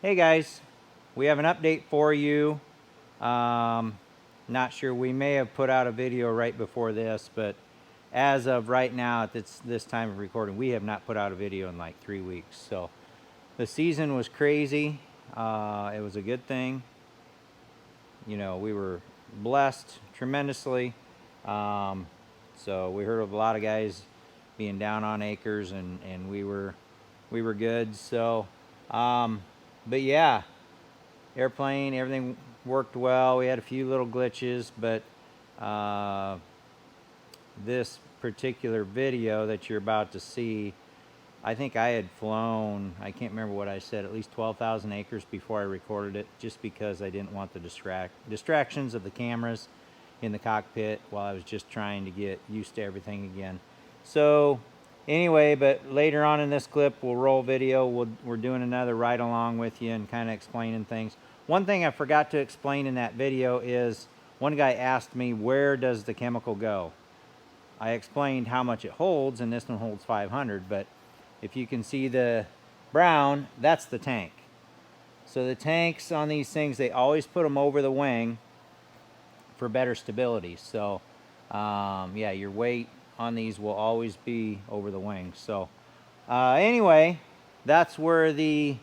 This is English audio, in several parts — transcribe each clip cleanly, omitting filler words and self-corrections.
Hey guys, we have an update for you. Not sure, we may have put out a video right before this, but as of right now at this time of recording, we have not put out a video in like 3 weeks. So the season was crazy. It was a good thing. You know, we were blessed tremendously. So we heard of a lot of guys being down on acres, and we were good. So but yeah, airplane, everything worked well. We had a few little glitches, but this particular video that you're about to see, I think I had flown, I can't remember what I said, at least 12,000 acres before I recorded it, just because I didn't want the distractions of the cameras in the cockpit while I was just trying to get used to everything again. So anyway, but later on in this clip, we'll roll video. We're doing another ride along with you and kind of explaining things. One thing I forgot to explain in that video is, one guy asked me, where does the chemical go? I explained how much it holds, and this one holds 500, but if you can see the brown, that's the tank. So the tanks on these things, they always put them over the wing for better stability. So yeah, your weight on these will always be over the wing. So anyway, that's where the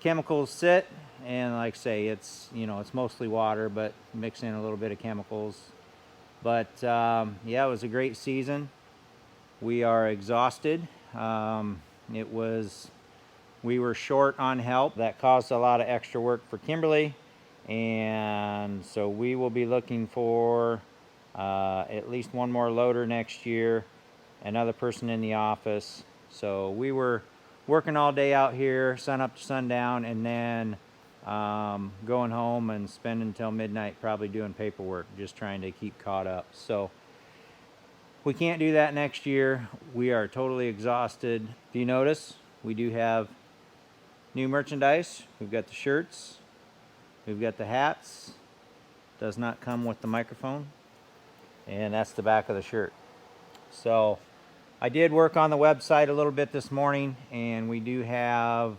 chemicals sit. And like I say, it's, you know, it's mostly water, but mix in a little bit of chemicals. But yeah, it was a great season. We are exhausted. We were short on help. That caused a lot of extra work for Kimberly. And so we will be looking for at least one more loader next year, another person in the office. So we were working all day out here, sun up to sundown, and then going home and spending until midnight probably doing paperwork, just trying to keep caught up. So we can't do that next year. We are totally exhausted. If you notice, we do have new merchandise. We've got the shirts, we've got the hats. Does not come with the microphone, and that's the back of the shirt. So I did work on the website a little bit this morning, and we do have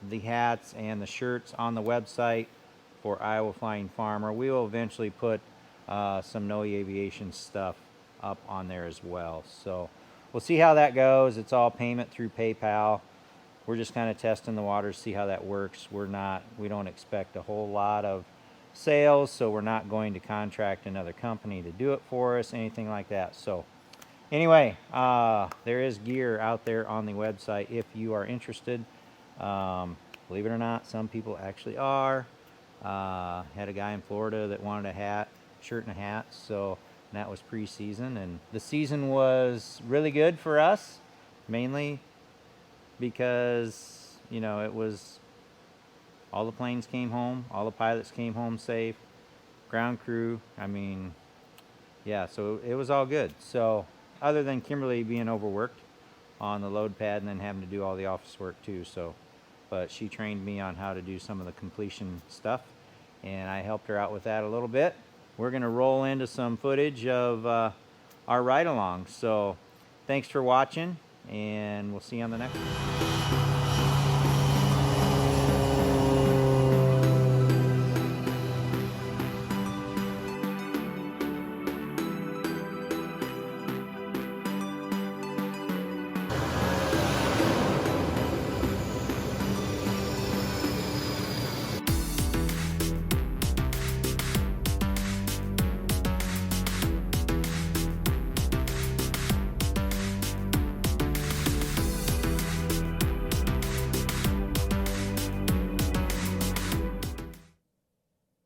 the hats and the shirts on the website for Iowa Flying Farmer. We will eventually put some No Aviation stuff up on there as well. So we'll see how that goes. It's all payment through PayPal. We're just kind of testing the waters, see how that works. We don't expect a whole lot of sales, so we're not going to contract another company to do it for us, anything like that. So anyway, there is gear out there on the website if you are interested. Believe it or not, some people actually are. Had a guy in Florida that wanted a hat, shirt and a hat, so that was pre-season, and the season was really good for us, mainly because, you know, it was, all the planes came home, all the pilots came home safe, ground crew, I mean, yeah, so it was all good. So other than Kimberly being overworked on the load pad and then having to do all the office work too, so, but she trained me on how to do some of the completion stuff, and I helped her out with that a little bit. We're gonna roll into some footage of our ride along. So thanks for watching, and we'll see you on the next one.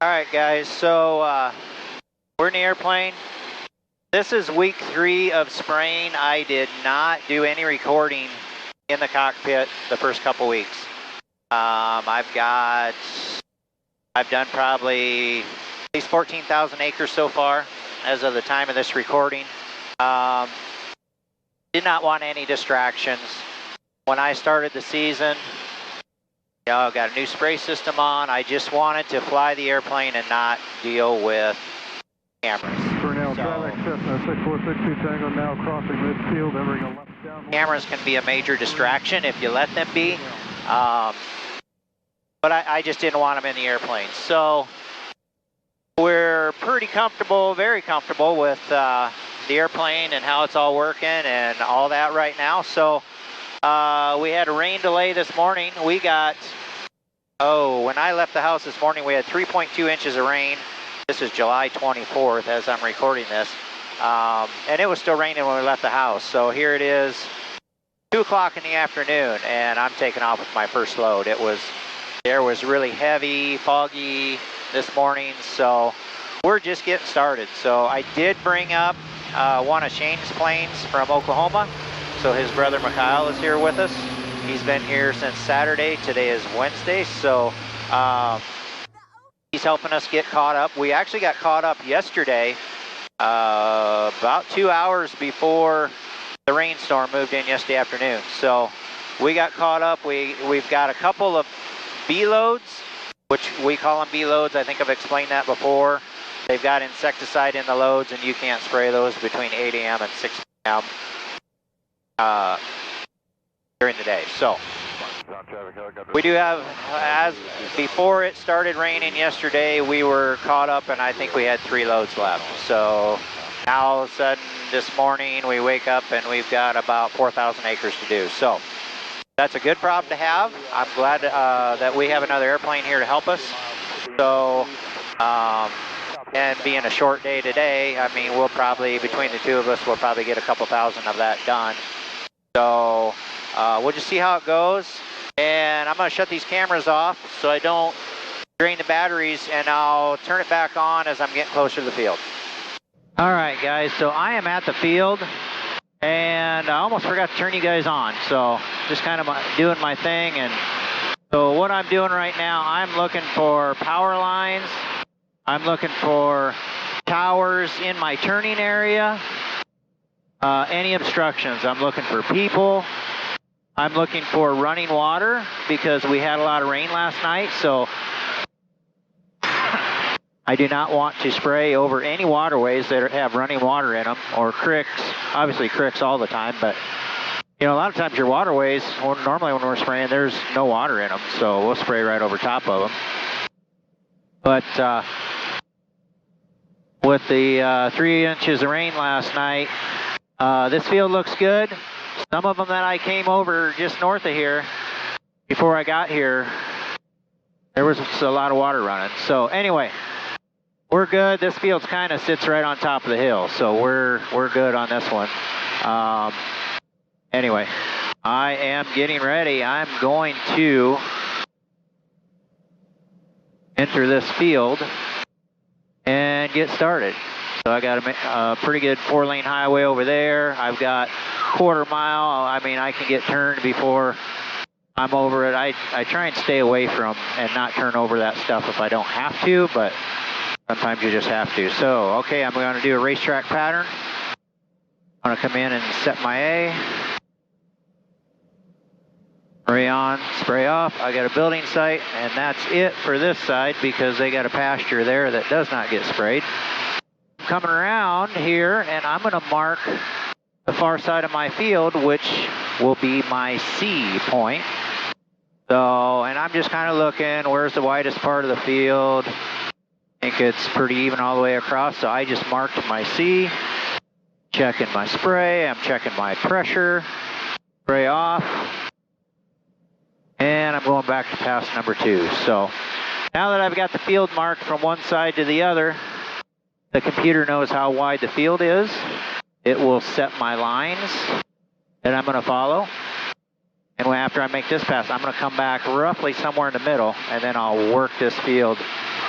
All right, guys, so we're in the airplane. This is week 3 of spraying. I did not do any recording in the cockpit the first couple weeks. I've done probably at least 14,000 acres so far as of the time of this recording. Did not want any distractions. When I started the season, you know, got a new spray system on. I just wanted to fly the airplane and not deal with cameras. Cornell, Traffic Cessna 6462 Tango now crossing midfield, entering a left down. Cameras can be a major distraction if you let them be. but I just didn't want them in the airplane. So we're pretty comfortable, very comfortable with the airplane and how it's all working and all that right now. So we had a rain delay this morning. We got, when I left the house this morning, we had 3.2 inches of rain. This is July 24th as I'm recording this. And it was still raining when we left the house. So here it is, 2 o'clock in the afternoon, and I'm taking off with my first load. The air was really heavy, foggy this morning, so we're just getting started. So I did bring up one of Shane's planes from Oklahoma. So his brother Mikhail is here with us. He's been here since Saturday. Today is Wednesday, so he's helping us get caught up. We actually got caught up yesterday, about 2 hours before the rainstorm moved in yesterday afternoon. So we got caught up. We've got a couple of B loads, which we call them B loads. I think I've explained that before. They've got insecticide in the loads, and you can't spray those between 8 a.m. and 6 p.m. During the day. So we do have, as before it started raining yesterday, we were caught up, and I think we had 3 loads left. So now all of a sudden this morning we wake up and we've got about 4,000 acres to do. So that's a good problem to have. I'm glad that we have another airplane here to help us. So, and being a short day today, I mean, we'll probably, between the two of us, we'll probably get a couple thousand of that done. So we'll just see how it goes. And I'm going to shut these cameras off so I don't drain the batteries, and I'll turn it back on as I'm getting closer to the field. All right, guys, so I am at the field. And I almost forgot to turn you guys on, so just kind of doing my thing. And so what I'm doing right now, I'm looking for power lines. I'm looking for towers in my turning area. Any obstructions. I'm looking for people. I'm looking for running water because we had a lot of rain last night, so I do not want to spray over any waterways that have running water in them, or creeks. Obviously creeks all the time, but you know, a lot of times your waterways, normally when we're spraying, there's no water in them, so we'll spray right over top of them. But with the 3 inches of rain last night, this field looks good. Some of them that I came over just north of here, before I got here, there was a lot of water running. So anyway, we're good. This field kind of sits right on top of the hill, so we're good on this one. Anyway, I am getting ready. I'm going to enter this field and get started. So I got a pretty good 4-lane highway over there. I've got quarter mile. I mean, I can get turned before I'm over it. I try and stay away from and not turn over that stuff if I don't have to, but sometimes you just have to. So, okay, I'm going to do a racetrack pattern. I'm going to come in and set my A. Spray on, spray off. I got a building site, and that's it for this side because they got a pasture there that does not get sprayed. I'm coming around here, and I'm going to mark the far side of my field, which will be my C point. So, and I'm just kind of looking, where's the widest part of the field? I think it's pretty even all the way across, so I just marked my C, checking my spray, I'm checking my pressure, spray off, and I'm going back to pass number 2. So now that I've got the field marked from one side to the other, the computer knows how wide the field is. It will set my lines that I'm going to follow. And after I make this pass, I'm going to come back roughly somewhere in the middle, and then I'll work this field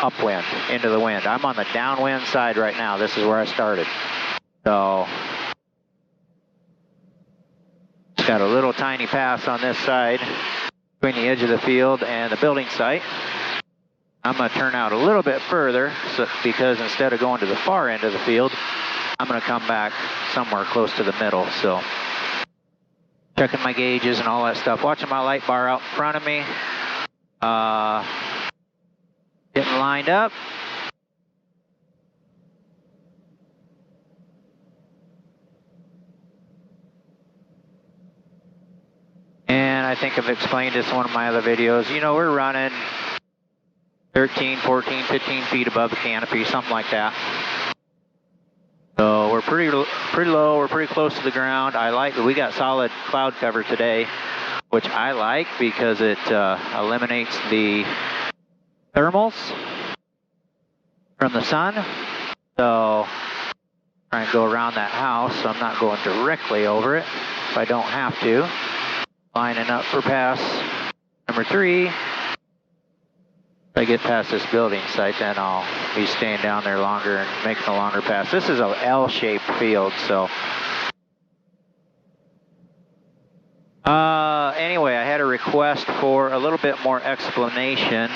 upwind, into the wind. I'm on the downwind side right now. This is where I started. So, it's got a little tiny pass on this side between the edge of the field and the building site. I'm going to turn out a little bit further because instead of going to the far end of the field, I'm going to come back somewhere close to the middle. So, checking my gauges and all that stuff. Watching my light bar out in front of me. Getting lined up. And I think I've explained this in one of my other videos. You know, we're running 13, 14, 15 feet above the canopy, something like that. So we're pretty low, we're pretty close to the ground. I like that we got solid cloud cover today, which I like because it eliminates the thermals from the sun. So try and go around that house so I'm not going directly over it if I don't have to. Lining up for pass number 3. If I get past this building site, then I'll be staying down there longer and making a longer pass. This is a L-shaped field, so. Anyway, I had a request for a little bit more explanation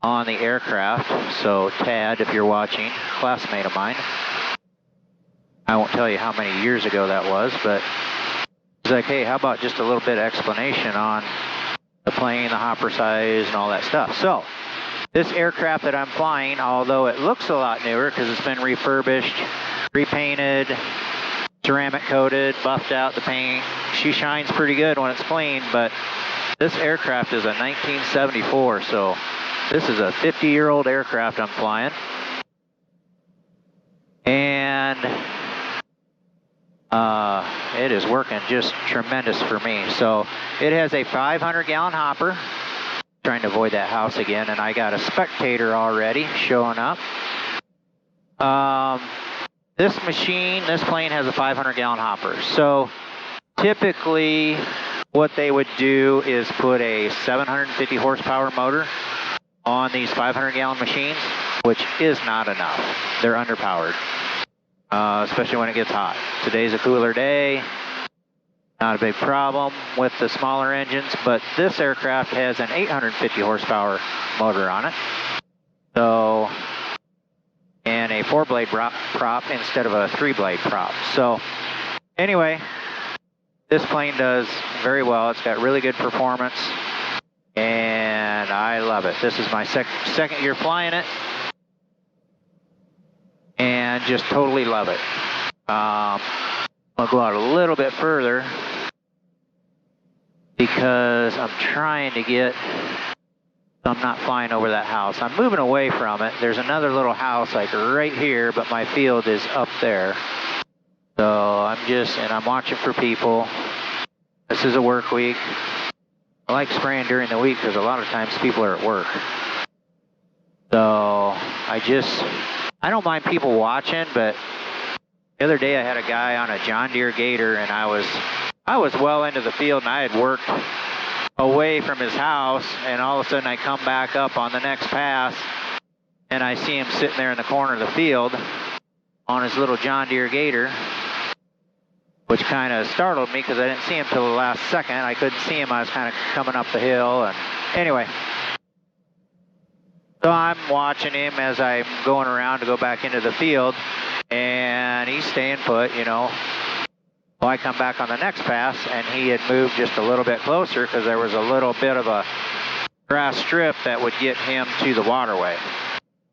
on the aircraft. So Tad, if you're watching, classmate of mine, I won't tell you how many years ago that was, but he's like, hey, how about just a little bit of explanation on the plane, the hopper size, and all that stuff. So this aircraft that I'm flying, although it looks a lot newer because it's been refurbished, repainted, ceramic coated, buffed out the paint, she shines pretty good when it's clean, but this aircraft is a 1974, so this is a 50-year-old aircraft I'm flying. And it is working just tremendous for me. So it has a 500-gallon hopper. Trying to avoid that house again, and I got a spectator already showing up. This plane has a 500-gallon hopper. So typically what they would do is put a 750 horsepower motor on these 500-gallon machines, which is not enough. They're underpowered, especially when it gets hot. Today's a cooler day. Not a big problem with the smaller engines, but this aircraft has an 850 horsepower motor on it. So, and a 4-blade prop instead of a 3-blade prop. So, anyway, this plane does very well. It's got really good performance, and I love it. This is my second year flying it, and just totally love it. I'll go out a little bit further because I'm trying to get, I'm not flying over that house. I'm moving away from it. There's another little house like right here, but my field is up there. So I'm watching for people. This is a work week. I like spraying during the week because a lot of times people are at work. So I don't mind people watching, but the other day I had a guy on a John Deere Gator, and I was well into the field, and I had worked away from his house, and all of a sudden I come back up on the next pass, and I see him sitting there in the corner of the field on his little John Deere Gator, which kind of startled me because I didn't see him till the last second. I couldn't see him. I was kind of coming up the hill, and anyway. So I'm watching him as I'm going around to go back into the field, and he's staying put, you know. Well, I come back on the next pass, and he had moved just a little bit closer because there was a little bit of a grass strip that would get him to the waterway.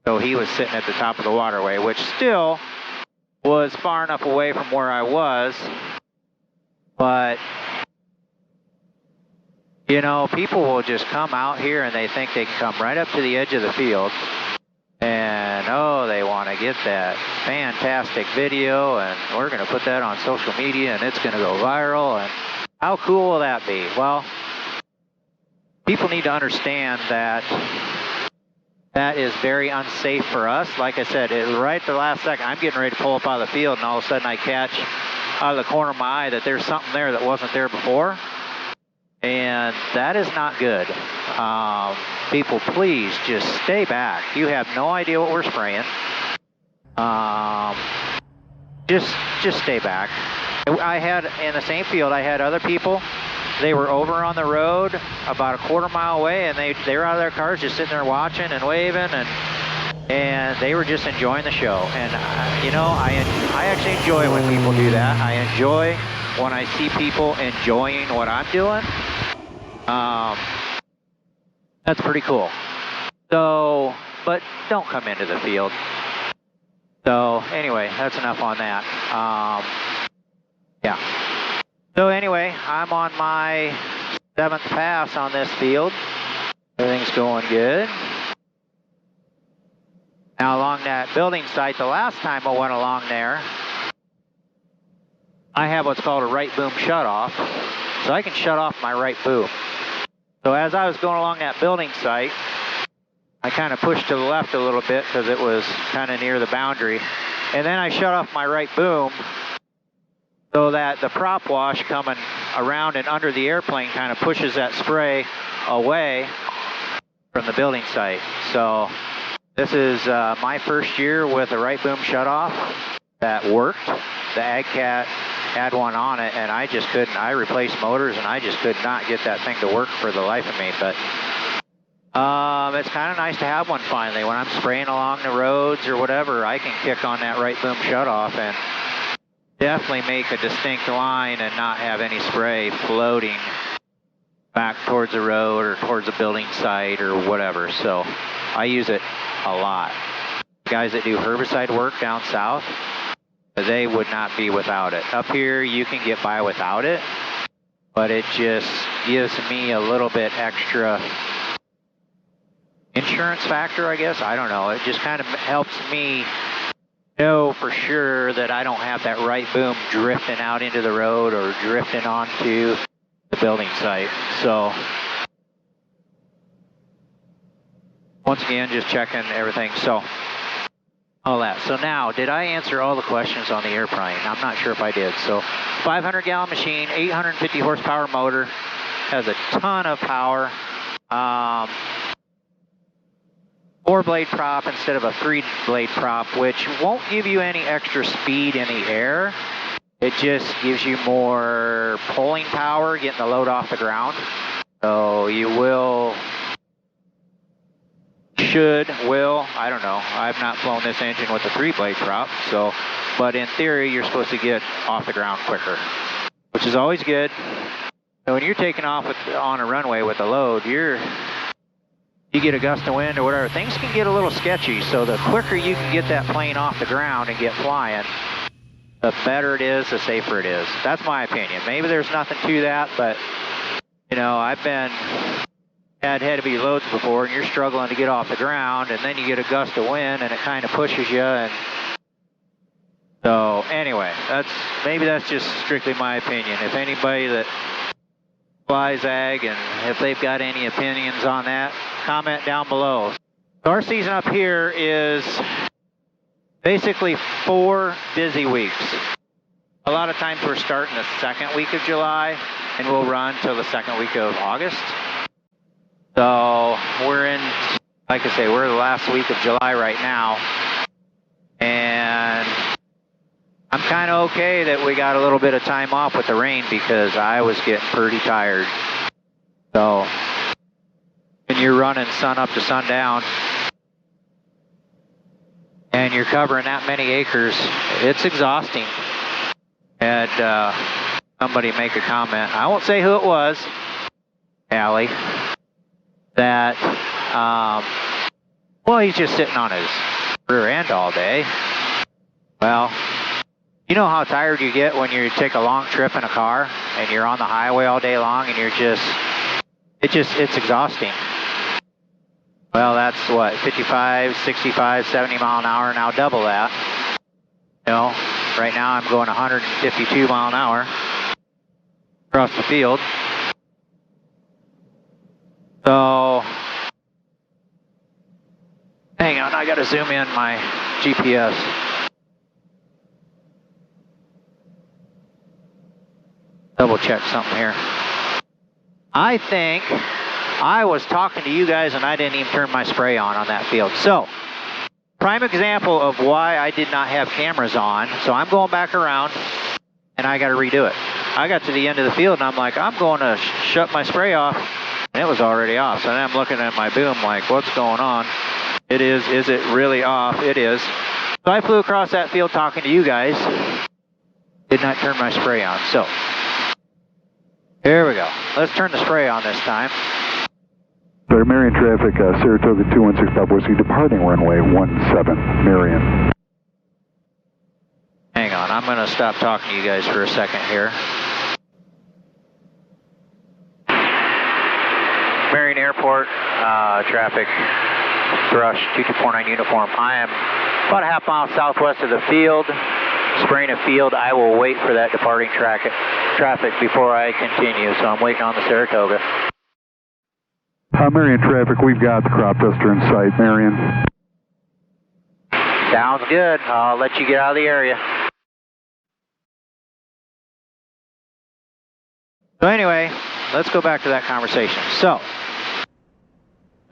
So he was sitting at the top of the waterway, which still was far enough away from where I was, but you know, people will just come out here and they think they can come right up to the edge of the field and, oh, they want to get that fantastic video and we're going to put that on social media and it's going to go viral. And how cool will that be? Well, people need to understand that that is very unsafe for us. Like I said, right at the last second, I'm getting ready to pull up out of the field and all of a sudden I catch out of the corner of my eye that there's something there that wasn't there before. And that is not good. People, please just stay back. You have no idea what we're spraying. Just stay back. I had, in the same field, I had other people. They were over on the road about a quarter-mile away, and they were out of their cars just sitting there watching and waving, and they were just enjoying the show. And, you know, I actually enjoy when people do that. I enjoy when I see people enjoying what I'm doing. That's pretty cool. So, but don't come into the field. So anyway, that's enough on that. Yeah. So anyway, I'm on my 7th pass on this field. Everything's going good. Now along that building site, the last time I went along there, I have what's called a right boom shutoff, so I can shut off my right boom. So as I was going along that building site, I kind of pushed to the left a little bit because it was kind of near the boundary. And then I shut off my right boom so that the prop wash coming around and under the airplane kind of pushes that spray away from the building site. So this is my first year with a right boom shutoff that worked. The AgCat had one on it and I just couldn't. I replaced motors and I just could not get that thing to work for the life of me. But it's kind of nice to have one finally. When I'm spraying along the roads or whatever, I can kick on that right boom shutoff and definitely make a distinct line and not have any spray floating back towards the road or towards a building site or whatever. So I use it a lot. Guys that do herbicide work down south, they would not be without it. Up here, you can get by without it, but it just gives me a little bit extra insurance factor, I guess. I don't know. It just kind of helps me know for sure that I don't have that right boom drifting out into the road or drifting onto the building site. So once again, just checking everything. So all that. So now, did I answer all the questions on the airplane? I'm not sure if I did. So 500-gallon machine, 850 horsepower motor, has a ton of power. 4-blade prop instead of a 3-blade prop, which won't give you any extra speed in the air. It just gives you more pulling power, getting the load off the ground. So you will, I don't know. I've not flown this engine with a 3-blade prop, so, but in theory, you're supposed to get off the ground quicker, which is always good. And when you're taking off on a runway with a load, you get a gust of wind or whatever, things can get a little sketchy. So the quicker you can get that plane off the ground and get flying, the better it is, the safer it is. That's my opinion. Maybe there's nothing to that, but you know, I've had heavy loads before and you're struggling to get off the ground and then you get a gust of wind and it kind of pushes you. And so anyway, maybe that's just strictly my opinion. If anybody that flies ag and if they've got any opinions on that, comment down below. So our season up here is basically 4 busy weeks. A lot of times we're starting the second week of July and we'll run till the second week of August. So we're in, like I say, we're the last week of July right now. And I'm kind of okay that we got a little bit of time off with the rain because I was getting pretty tired. So when you're running sun up to sundown and you're covering that many acres, it's exhausting. Had somebody make a comment, I won't say who it was, Allie, that, well, he's just sitting on his rear end all day. Well, you know how tired you get when you take a long trip in a car and you're on the highway all day long and it's exhausting. Well, that's what, 55, 65, 70 mile an hour, now double that. You know, right now I'm going 152 mile an hour across the field. So, hang on, I gotta zoom in my GPS. Double check something here. I think I was talking to you guys and I didn't even turn my spray on that field. So, prime example of why I did not have cameras on. So I'm going back around and I got to redo it. I got to the end of the field and I'm like, I'm going to shut my spray off. And it was already off. So then I'm looking at my boom like, what's going on? Is it really off? It is. So I flew across that field talking to you guys. Did not turn my spray on. So, here we go. Let's turn the spray on this time. Sorry, Marion traffic, Saratoga 216 Papa Whiskey, departing runway 17, Marion. Hang on, I'm going to stop talking to you guys for a second here. Marion Airport, traffic Thrush 2249 uniform. I am about a half mile southwest of the field, spraying a field. I will wait for that departing traffic before I continue, so I'm waiting on the Saratoga. Marion traffic, we've got the Cropduster in sight, Marion. Sounds good. I'll let you get out of the area. So anyway, let's go back to that conversation. So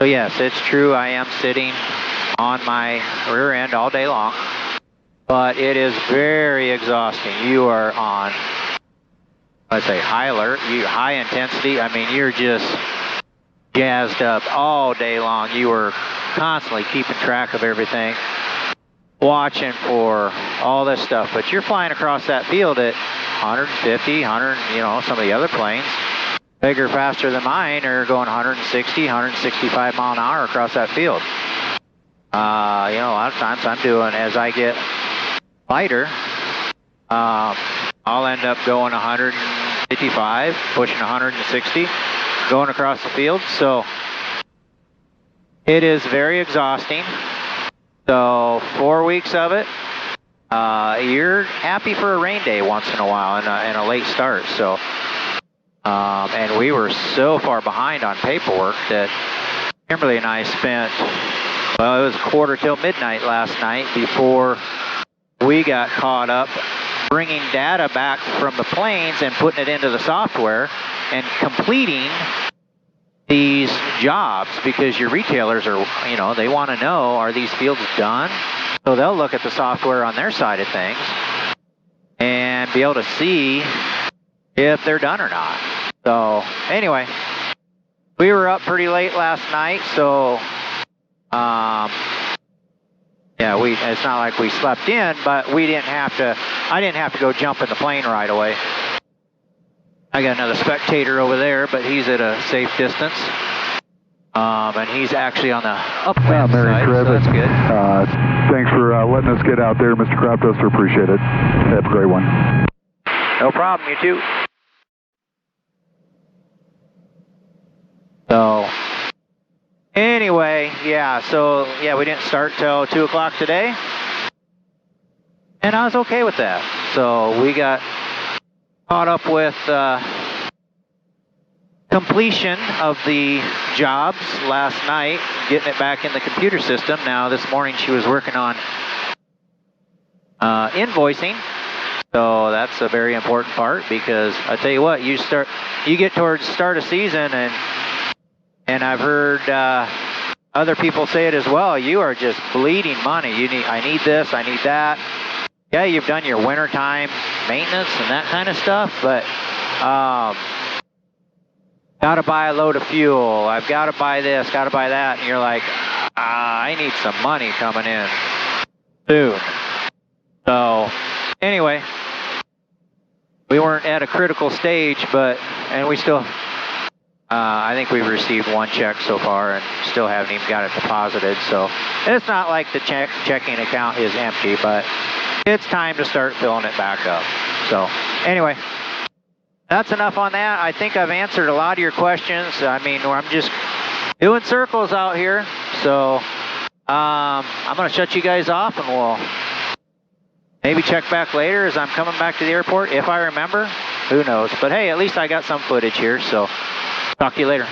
yes, it's true, I am sitting on my rear end all day long, but it is very exhausting. You are on, let's say, high alert, high intensity. I mean, you're just jazzed up all day long. You are constantly keeping track of everything, watching for all this stuff, but you're flying across that field at 150, 100, you know, some of the other planes, bigger, faster than mine, are going 160, 165 mile an hour across that field. You know, a lot of times I'm doing, as I get lighter, I'll end up going 155, pushing 160, going across the field. So it is very exhausting. So 4 weeks of it, you're happy for a rain day once in a while and a late start. So, and we were so far behind on paperwork that Kimberly and I spent, well, it was quarter till midnight last night before we got caught up bringing data back from the planes and putting it into the software and completing these jobs, because your retailers are, you know, they want to know, are these fields done? So they'll look at the software on their side of things and be able to see if they're done or not. So anyway, we were up pretty late last night, so yeah, it's not like we slept in, but I didn't have to go jump in the plane right away. I got another spectator over there, but he's at a safe distance. And he's actually on the upwind side, so that's good. Thanks for letting us get out there, Mr. Cropduster. Appreciate it. Have a great one. No problem, you too. So, anyway, yeah, we didn't start till 2 o'clock today. And I was okay with that. So we got caught up with completion of the jobs last night, getting it back in the computer system. Now this morning she was working on invoicing, so that's a very important part, because I tell you what, you get towards start of season, and I've heard other people say it as well, you are just bleeding money. I need this, I need that. Yeah, you've done your wintertime maintenance and that kind of stuff, but got to buy a load of fuel, I've got to buy this, got to buy that, and you're like, I need some money coming in soon. So anyway, we weren't at a critical stage, and we still, I think we've received one check so far and still haven't even got it deposited. So it's not like the checking account is empty, but it's time to start filling it back up. So anyway, that's enough on that. I think I've answered a lot of your questions. I mean, I'm just doing circles out here. So I'm going to shut you guys off, and we'll maybe check back later as I'm coming back to the airport. If I remember, who knows. But hey, at least I got some footage here. So talk to you later.